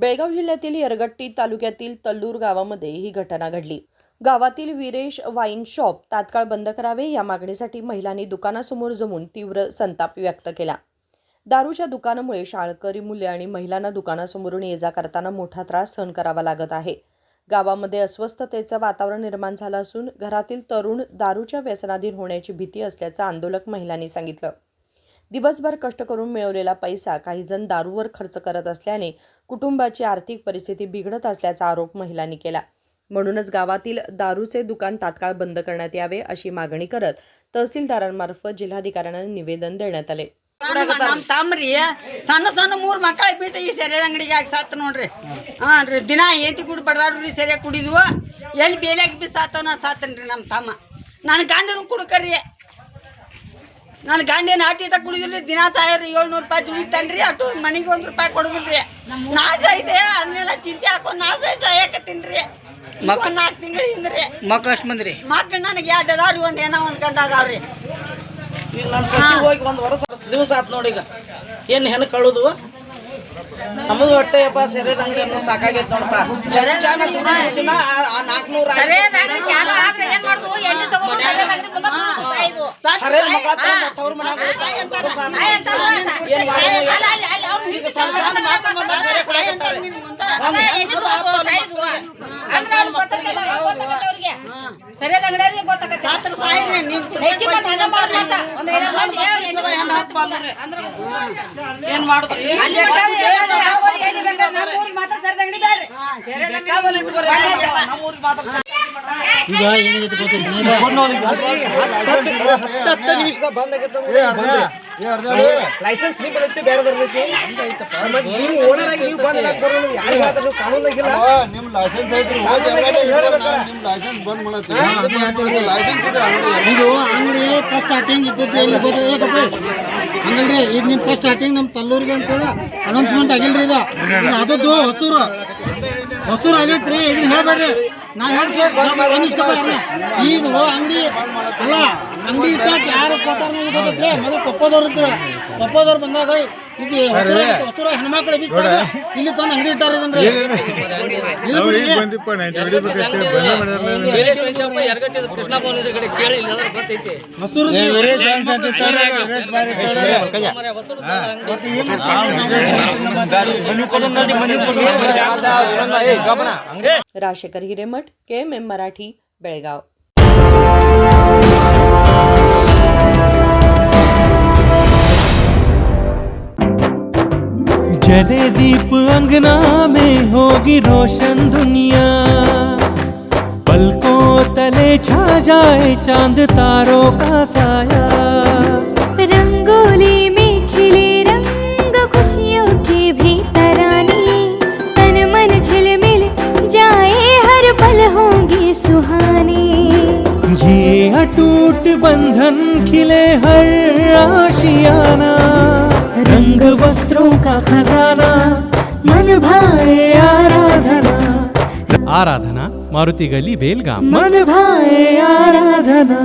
बेळगाव जिल्ह्यातील यरगट्टी तालुक्यातील तल्लूर गावामध्ये ही घटना घडली। गावातील वीरेश वाईन शॉप तात्काळ बंद करावे या मागणीसाठी महिलांनी दुकानासमोर जमून तीव्र संताप व्यक्त केला। दारूच्या दुकानामुळे शाळकरी मुले आणि महिलांना दुकानासमोरून ये-जा करताना मोठा त्रास सहन करावा लागत आहे। गावामध्ये अस्वस्थतेचं वातावरण निर्माण झालं असून घरातील तरुण दारूच्या व्यसनाधीन होण्याची भीती असल्याचं आंदोलक महिलांनी सांगितलं। दिवसभर कष्ट करून मिळवलेला पैसा काही जण दारूवर खर्च करत असल्याने कुटुंबाची आर्थिक परिस्थिती बिघडत असल्याचा आरोप महिलांनी केला। म्हणूनच गावातील दारूचे दुकान तात्काळ बंद करण्यात यावे अशी मागणी करत तहसीलदारांमार्फत जिल्हाधिकाऱ्यांना निवेदन देण्यात आले। ನಮ್ಮ ತಮ್ಮರಿ ಸಣ್ಣ ಸಣ್ಣ ಮೂರು ಮಕ್ಕಳ ಬಿಟ್ಟು ಈ ಸೆರೆ ಅಂಗಡಿಗೆ ಹಾಕಿ ಸಾತ್ ನೋಡ್ರಿ ಹಾಂ ದಿನ ಏತಿ ಕುಡಿ ಬಡ್ದಾಡ್ರಿ ಸೆರೆ ಕುಡಿದ್ವು ಎಲ್ಲಿ ಬೇಲಾಗಿ ಬಿ ಸಾತವನ ಸಾತನ್ರಿ ನಮ್ಮ ತಮ್ಮ ನನ್ನ ಗಂಡನ ಕುಡ್ಕರಿ ನನ್ನ ಗಂಡೇನು ಆಟಿಟ ಕುಡಿದ್ರಿ ದಿನ ಸಾವಿರ 700 ರೂಪಾಯಿ ದುಡಿತಾನ್ರಿ ಅಷ್ಟು ಮನೆಗೆ ₹1 ಕೊಡೋದಿಲ್ರಿ ನಾಶ ಐತೆ ಅದನ್ನೆಲ್ಲ ಚಿಂತೆ ಹಾಕೊಂಡು ನಾಶ ಸಾಯಕತ್ತೀನ್ರಿ 4 ತಿಂಗಳಿಂದ್ರಿ ಮಕ್ಳು ಎಷ್ಟು ಮಂದಿ ರೀ? ಮಕ್ಳು ನನಗೆ 2 ಅದಾವ್ರಿ ಒಂದು ಏನೋ ಒಂದು ಗಂಡ ಅದಾವ್ರಿ। ಈಗ ನನ್ನ ಸಸಿ ಹೋಗಿ 1 ವರ್ಷ ದಿವಸ ಆತ್ ನೋಡಿ। ಈಗ ಏನು ಹೆಣ್ಣು ಕಳುದು ನಮಗ ಹೊಟ್ಟೆಯಪ್ಪ ಸೆರೆದ ಅಂಗಡಿ ಅನ್ನೋ ಸಾಕಾಗೈತೆ ನೋಡಪ್ಪ। ಜನ ದಿನ 400 ಅವ್ರ ಮನ್ಯಾಗ ಸರಿಯಾದ ಅಂಗಡಿಯವ್ರಿಗೆ ಗೊತ್ತಾಗತ್ತೆ ಏನ್ ಮಾಡುದು ಈಗ ಏನಾಗೈತೆ ಗೊತ್ತಿಲ್ಲ ನಿಮಿಷದ ಬಂದ್ ಲೈಸೆನ್ಸ್ ನೀವು ಬರುತ್ತೆ ಬೇಡ ಬರ್ತೈತಿ ನೀವು ಓನರ್ ಆಗಿ ನೀವು ಬಂದ್ ಬರೋದು ಯಾರಿಗೆ ಆದ್ರೂ ಕಾನೂನಾಗಿಲ್ಲ ನಿಮ್ಮ ಲೈಸೆನ್ಸ್ ಐತ್ರಿ ಹೋಗಿ ನಿಮ್ಮ ಲೈಸೆನ್ಸ್ ಬಂದ್ ಮಾಡತ್ತಿ ಲೈಸೆನ್ಸ್ ಇದ್ರೆ ಇದು ಅಂಗಡಿ ಫಸ್ಟ್ ಸ್ಟಾರ್ಟಿಂಗ್ ಇದ್ದದ್ದು ಎಲ್ಲಿ ಗೊತ್ತೈತೆ ಹಂಗಲ್ರಿ ಇದು ನಿಮ್ಮ ಫಸ್ಟ್ ಸ್ಟಾರ್ಟಿಂಗ್ ನಮ್ಮ ತಲ್ಲೂರಿಗೆ ಅಂತೇಳಿ ಅನೌನ್ಸ್ಮೆಂಟ್ ಆಗಿಲ್ರಿ ಇದು ಅದದ್ದು ಹೊಸೂರು ಆಗೈತ್ರಿ ಇದನ್ನ ಹೇಳ್ಬೇಡ್ರಿ ನಾ ಹೇಳ್ತೀವಿ ಈಗ ಅಂಗಡಿ ಅಲ್ಲ ಅಂಗಡಿ ಇಟ್ಟಾಕ ಯಾರು ಕೊಟ್ಟಾರ ಗೊತ್ತೈತ್ರಿ ಮೊದಲು ಕೊಪ್ಪದವ್ರು ಇದ್ರು ಕೊಪ್ಪದವ್ರು ಬಂದಾಗ ಇದು ಹೊಸೂರು ಹೆಣ್ಮಕ್ಳು ಇಲ್ಲಿ ತಂದು ಅಂಗಡಿ ಇಟ್ಟಾರ राशेकर हिरेमठ, KMM मराठी, बेळगाव। जले दीप अंगना में होगी रोशन दुनिया, पलकों तले छा जाए चांद तारों का साया। रंगोली में खिले रंग खुशियों के भी तराने, तन मन झिलमिल जाए हर पल होंगे सुहाने। ये अटूट बंधन खिले हर आशियाना, रंग वस्त्रों का खजाना मन भाए आराधना। आराधना मारुति गली बेलगाम मन भाए आराधना।